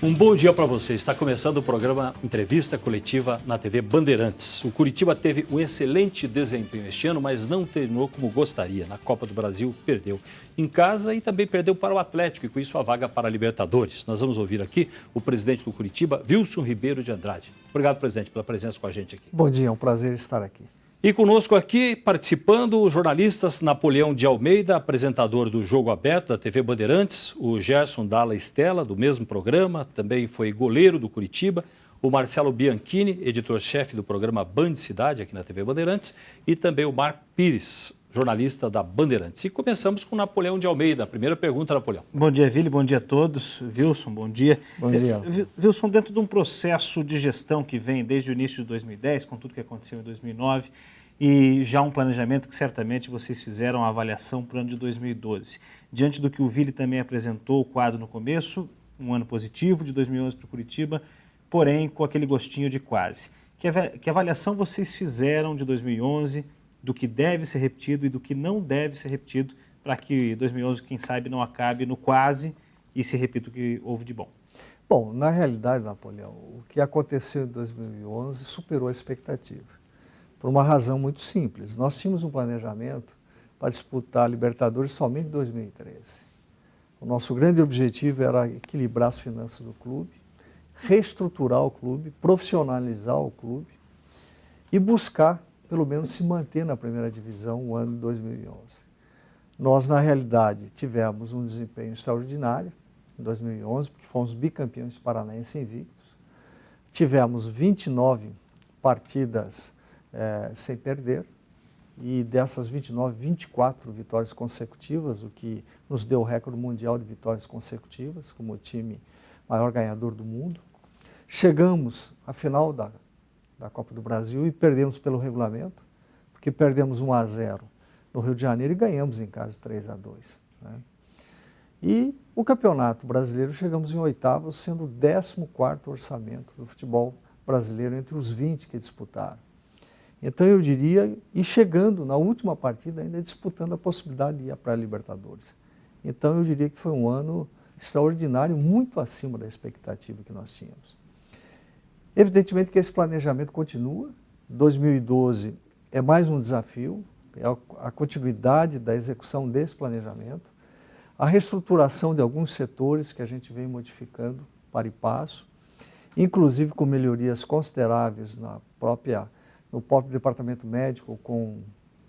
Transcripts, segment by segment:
Um bom dia para você. Está começando o programa Entrevista Coletiva na TV Bandeirantes. O Curitiba teve um excelente desempenho este ano, mas não terminou como gostaria. Na Copa do Brasil, perdeu em casa e também perdeu para o Atlético, e com isso a vaga para a Libertadores. Nós vamos ouvir aqui o presidente do Curitiba, Wilson Ribeiro de Andrade. Obrigado, presidente, pela presença com a gente aqui. Bom dia, é um prazer estar aqui. E conosco aqui, participando, os jornalistas Napoleão de Almeida, apresentador do Jogo Aberto da TV Bandeirantes, o Gerson Dalla Estela, do mesmo programa, também foi goleiro do Curitiba, o Marcelo Bianchini, editor-chefe do programa Band Cidade, aqui na TV Bandeirantes, e também o Marco Pires, jornalista da Bandeirantes. E começamos com o Napoleão de Almeida. A primeira pergunta, Napoleão. Bom dia, Vili, bom dia a todos. Wilson, bom dia. Bom dia. Wilson, dentro de um processo de gestão que vem desde o início de 2010, com tudo que aconteceu em 2009, e já um planejamento que certamente vocês fizeram a avaliação para o ano de 2012. Diante do que o Vili também apresentou o quadro no começo, um ano positivo de 2011 para o Curitiba, porém com aquele gostinho de quase. Que avaliação vocês fizeram de 2011, do que deve ser repetido e do que não deve ser repetido, para que 2011, quem sabe, não acabe no quase e se repita o que houve de bom? Bom, na realidade, Napoleão, o que aconteceu em 2011 superou a expectativa. Por uma razão muito simples. Nós tínhamos um planejamento para disputar a Libertadores somente em 2013. O nosso grande objetivo era equilibrar as finanças do clube, reestruturar o clube, profissionalizar o clube e buscar, pelo menos, se manter na primeira divisão o ano de 2011. Nós, na realidade, tivemos um desempenho extraordinário em 2011, porque fomos bicampeões paranaenses invictos. Tivemos 29 partidas sem perder, e dessas 29, 24 vitórias consecutivas, o que nos deu o recorde mundial de vitórias consecutivas, como o time maior ganhador do mundo. Chegamos à final da Copa do Brasil e perdemos pelo regulamento, porque perdemos 1-0 no Rio de Janeiro e ganhamos em casa 3-2. Né? E o Campeonato Brasileiro chegamos em oitavo, sendo o 14º orçamento do futebol brasileiro entre os 20 que disputaram. Então eu diria, e chegando na última partida ainda disputando a possibilidade de ir para a Libertadores. Então eu diria que foi um ano extraordinário, muito acima da expectativa que nós tínhamos. Evidentemente que esse planejamento continua, 2012 é mais um desafio, é a continuidade da execução desse planejamento, a reestruturação de alguns setores que a gente vem modificando para e passo, inclusive com melhorias consideráveis no próprio departamento médico, com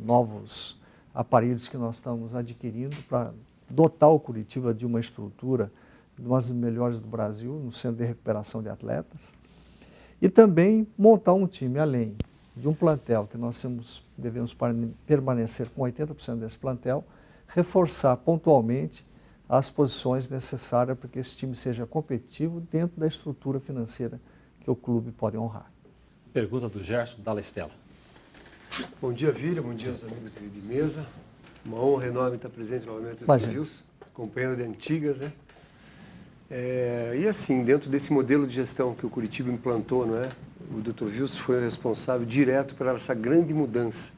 novos aparelhos que nós estamos adquirindo para dotar o Curitiba de uma estrutura, uma das melhores do Brasil, no centro de recuperação de atletas, e também montar um time, além de um plantel que nós devemos permanecer com 80% desse plantel, reforçar pontualmente as posições necessárias para que esse time seja competitivo dentro da estrutura financeira que o clube pode honrar. Pergunta do Gerson Dalla Estela. Bom dia, Vili, bom dia aos amigos de mesa. Uma honra enorme estar presente novamente no Dr. Wilson, companheiro de antigas, né? E assim, dentro desse modelo de gestão que o Curitiba implantou, não é? O Dr. Wilson foi o responsável direto por essa grande mudança.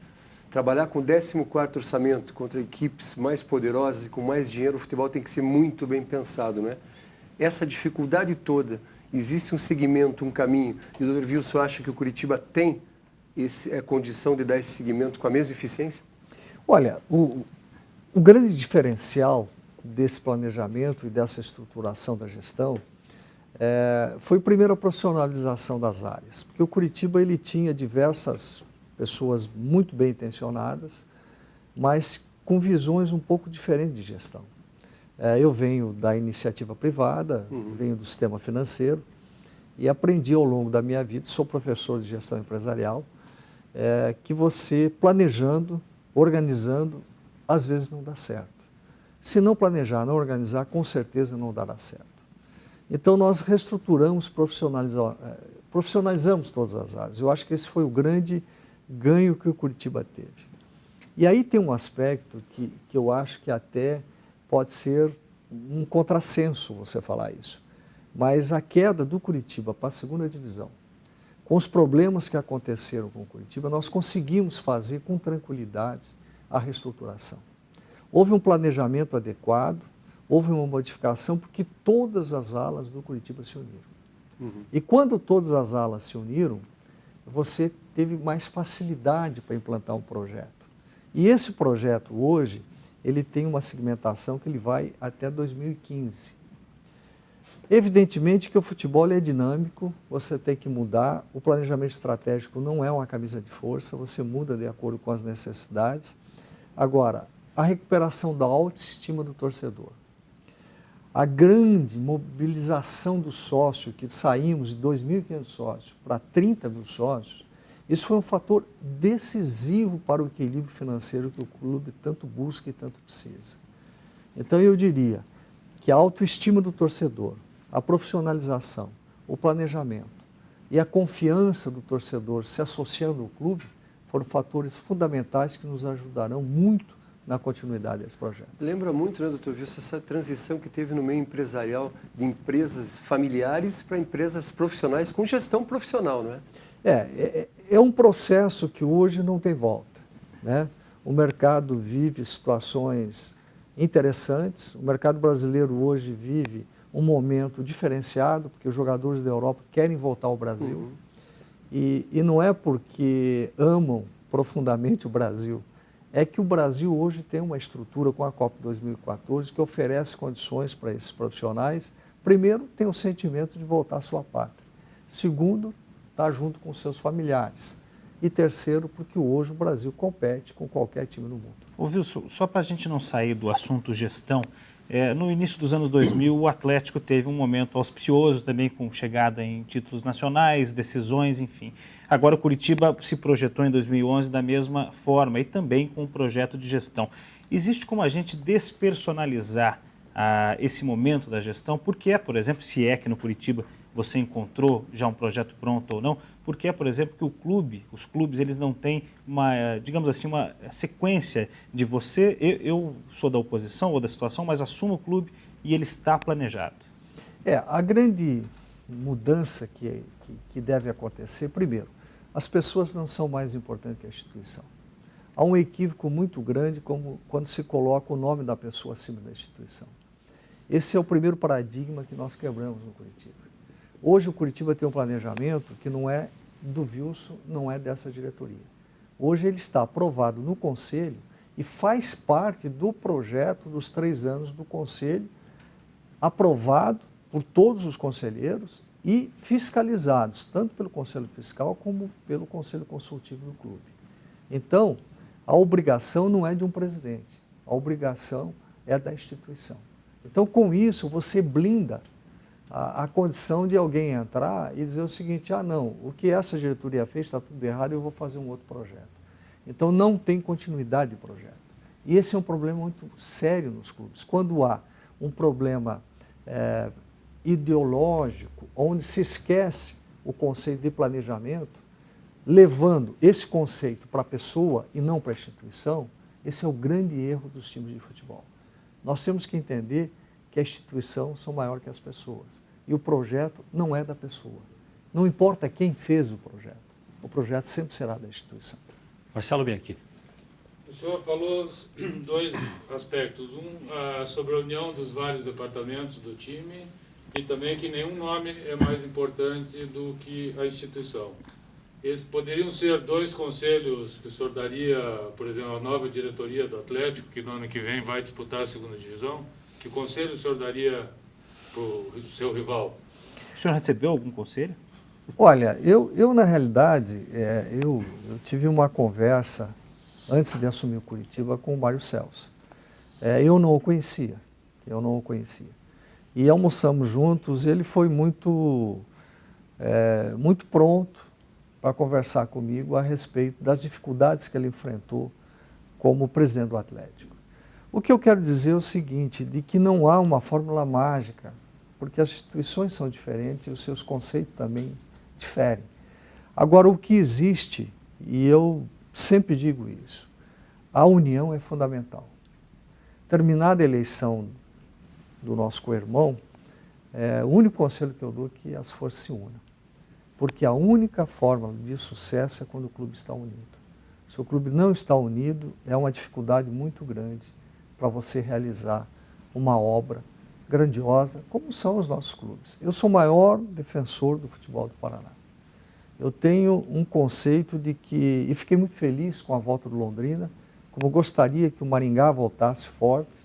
Trabalhar com o 14º orçamento contra equipes mais poderosas e com mais dinheiro, o futebol tem que ser muito bem pensado, né? Essa dificuldade toda, existe um segmento, um caminho, e o Dr. Wilson acha que o Curitiba tem a condição de dar esse segmento com a mesma eficiência? Olha, o grande diferencial desse planejamento e dessa estruturação da gestão foi primeiro a profissionalização das áreas, porque o Curitiba ele tinha diversas pessoas muito bem intencionadas, mas com visões um pouco diferentes de gestão. Eu venho da iniciativa privada, venho do sistema financeiro e aprendi ao longo da minha vida, sou professor de gestão empresarial, que você planejando, organizando, às vezes não dá certo. Se não planejar, não organizar, com certeza não dará certo. Então nós reestruturamos, profissionalizamos todas as áreas. Eu acho que esse foi o grande ganho que o Curitiba teve. E aí tem um aspecto que eu acho que até pode ser um contrassenso você falar isso, mas a queda do Curitiba para a segunda divisão, com os problemas que aconteceram com o Curitiba, nós conseguimos fazer com tranquilidade a reestruturação. Houve um planejamento adequado, houve uma modificação porque todas as alas do Curitiba se uniram. E quando todas as alas se uniram, você teve mais facilidade para implantar um projeto. E esse projeto hoje, ele tem uma segmentação que ele vai até 2015. Evidentemente que o futebol é dinâmico, você tem que mudar, o planejamento estratégico não é uma camisa de força, você muda de acordo com as necessidades. Agora, a recuperação da autoestima do torcedor, a grande mobilização do sócio, que saímos de 2.500 sócios para 30 mil sócios, isso foi um fator decisivo para o equilíbrio financeiro que o clube tanto busca e tanto precisa. Então eu diria que a autoestima do torcedor, a profissionalização, o planejamento e a confiança do torcedor se associando ao clube foram fatores fundamentais que nos ajudarão muito na continuidade desse projeto. Lembra muito, né, doutor Wilson, essa transição que teve no meio empresarial de empresas familiares para empresas profissionais com gestão profissional, não é? É um processo que hoje não tem volta, né? O mercado vive situações interessantes, o mercado brasileiro hoje vive um momento diferenciado, porque os jogadores da Europa querem voltar ao Brasil, e não é porque amam profundamente o Brasil, é que o Brasil hoje tem uma estrutura com a Copa 2014 que oferece condições para esses profissionais. Primeiro, tem o sentimento de voltar à sua pátria. Segundo, estar junto com seus familiares. E terceiro, porque hoje o Brasil compete com qualquer time no mundo. Ô Wilson, só para a gente não sair do assunto gestão, no início dos anos 2000 o Atlético teve um momento auspicioso também com chegada em títulos nacionais, decisões, enfim. Agora o Curitiba se projetou em 2011 da mesma forma e também com um projeto de gestão. Existe como a gente despersonalizar esse momento da gestão? Porque por exemplo, se é que no Curitiba você encontrou já um projeto pronto ou não, porque por exemplo, que os clubes, eles não têm uma, digamos assim, uma sequência de você, eu sou da oposição ou da situação, mas assumo o clube e ele está planejado. A grande mudança que deve acontecer, primeiro, as pessoas não são mais importantes que a instituição. Há um equívoco muito grande como quando se coloca o nome da pessoa acima da instituição. Esse é o primeiro paradigma que nós quebramos no Curitiba. Hoje o Curitiba tem um planejamento que não é do Wilson, não é dessa diretoria. Hoje ele está aprovado no Conselho e faz parte do projeto dos 3 anos do Conselho, aprovado por todos os conselheiros e fiscalizados, tanto pelo Conselho Fiscal como pelo Conselho Consultivo do clube. Então, a obrigação não é de um presidente, a obrigação é da instituição. Então, com isso, você blinda a condição de alguém entrar e dizer o seguinte, não, o que essa diretoria fez está tudo errado, eu vou fazer um outro projeto. Então não tem continuidade de projeto. E esse é um problema muito sério nos clubes. Quando há um problema ideológico, onde se esquece o conceito de planejamento, levando esse conceito para a pessoa e não para a instituição, esse é o grande erro dos times de futebol. Nós temos que entender que a instituição são maior que as pessoas. E o projeto não é da pessoa. Não importa quem fez o projeto sempre será da instituição. Marcelo Bianchi. O senhor falou 2 aspectos. Sobre a união dos vários departamentos do time e também que nenhum nome é mais importante do que a instituição. Esses poderiam ser 2 conselhos que o senhor daria, por exemplo, a nova diretoria do Atlético, que no ano que vem vai disputar a 2ª divisão? Que conselho o senhor daria para o seu rival? O senhor recebeu algum conselho? Olha, eu na realidade, eu tive uma conversa antes de assumir o Curitiba com o Mário Celso. Eu não o conhecia. E almoçamos juntos, ele foi muito pronto para conversar comigo a respeito das dificuldades que ele enfrentou como presidente do Atlético. O que eu quero dizer é o seguinte, de que não há uma fórmula mágica, porque as instituições são diferentes e os seus conceitos também diferem. Agora, o que existe, e eu sempre digo isso, a união é fundamental. Terminada a eleição do nosso co-irmão, o único conselho que eu dou é que as forças se unam. Porque a única forma de sucesso é quando o clube está unido. Se o clube não está unido, é uma dificuldade muito grande para você realizar uma obra grandiosa, como são os nossos clubes. Eu sou o maior defensor do futebol do Paraná. Eu tenho um conceito de que, e fiquei muito feliz com a volta do Londrina, como eu gostaria que o Maringá voltasse forte,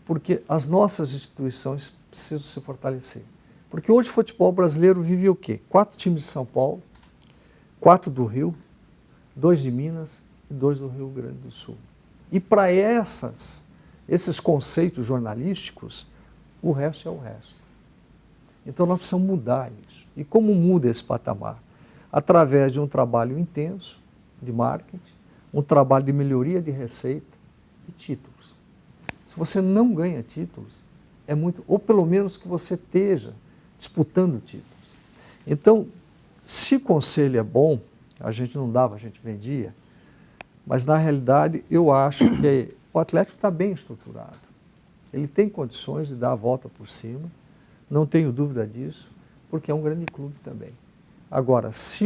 porque as nossas instituições precisam se fortalecer. Porque hoje o futebol brasileiro vive o quê? 4 times de São Paulo, 4 do Rio, 2 de Minas e 2 do Rio Grande do Sul. E para esses conceitos jornalísticos, o resto é o resto. Então nós precisamos mudar isso. E como muda esse patamar? Através de um trabalho intenso de marketing, um trabalho de melhoria de receita e títulos. Se você não ganha títulos, é muito, ou pelo menos que você esteja disputando títulos. Então, se o conselho é bom, a gente não dava, a gente vendia, mas na realidade eu acho que o Atlético está bem estruturado. Ele tem condições de dar a volta por cima, não tenho dúvida disso, porque é um grande clube também. Agora, se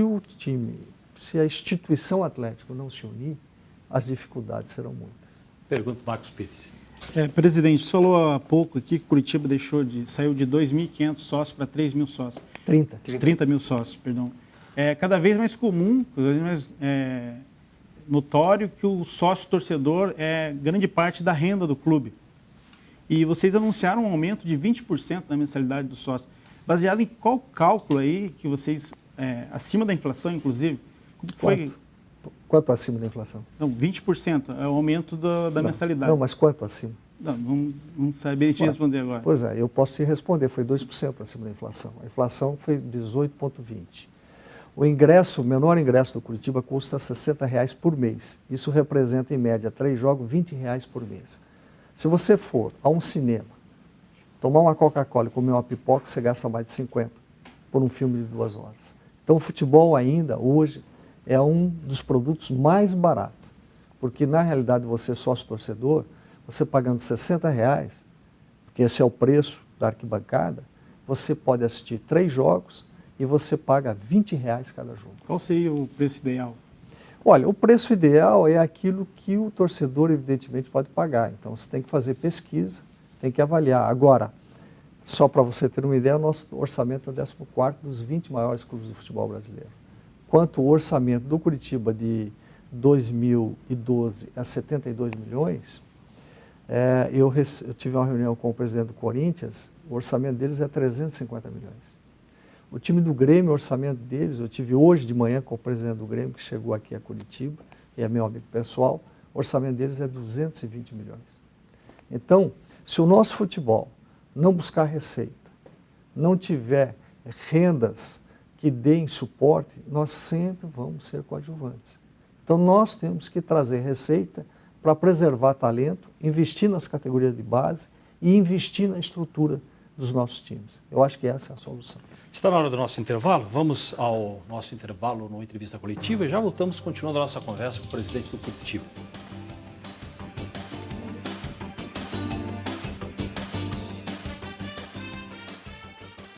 a instituição Atlético não se unir, as dificuldades serão muitas. Pergunta Marcos Pires. Presidente, você falou há pouco aqui que Curitiba saiu de 2.500 sócios para 3.000 sócios. 30 mil sócios, perdão. É cada vez mais comum, cada vez mais notório que o sócio torcedor é grande parte da renda do clube. E vocês anunciaram um aumento de 20% na mensalidade do sócio. Baseado em qual cálculo aí que vocês, acima da inflação, inclusive? Quanto acima da inflação? Não, 20% é o aumento da mensalidade. Não, mas quanto acima? Não saberia te responder agora. Pois é, eu posso te responder, foi 2% acima da inflação. A inflação foi 18,20%. O menor ingresso do Curitiba custa R$ 60 por mês. Isso representa, em média, 3 jogos, R$ 20 por mês. Se você for a um cinema, tomar uma Coca-Cola e comer uma pipoca, você gasta mais de 50 por um filme de 2 horas. Então o futebol ainda, hoje, é um dos produtos mais baratos. Porque na realidade você sócio torcedor, você pagando R$ 60, porque esse é o preço da arquibancada, você pode assistir 3 jogos e você paga R$ 20 cada jogo. Qual seria o preço ideal? Olha, o preço ideal é aquilo que o torcedor, evidentemente, pode pagar. Então, você tem que fazer pesquisa, tem que avaliar. Agora, só para você ter uma ideia, o nosso orçamento é o 14º dos 20 maiores clubes do futebol brasileiro. Quanto o orçamento do Curitiba de 2012 é 72 milhões, eu tive uma reunião com o presidente do Corinthians, o orçamento deles é 350 milhões. O time do Grêmio, o orçamento deles, eu tive hoje de manhã com o presidente do Grêmio, que chegou aqui a Curitiba, e é meu amigo pessoal, o orçamento deles é 220 milhões. Então, se o nosso futebol não buscar receita, não tiver rendas que deem suporte, nós sempre vamos ser coadjuvantes. Então, nós temos que trazer receita para preservar talento, investir nas categorias de base e investir na estrutura dos nossos times. Eu acho que essa é a solução. Está na hora do nosso intervalo. Vamos ao nosso intervalo no Entrevista Coletiva e já voltamos continuando a nossa conversa com o presidente do Curitiba.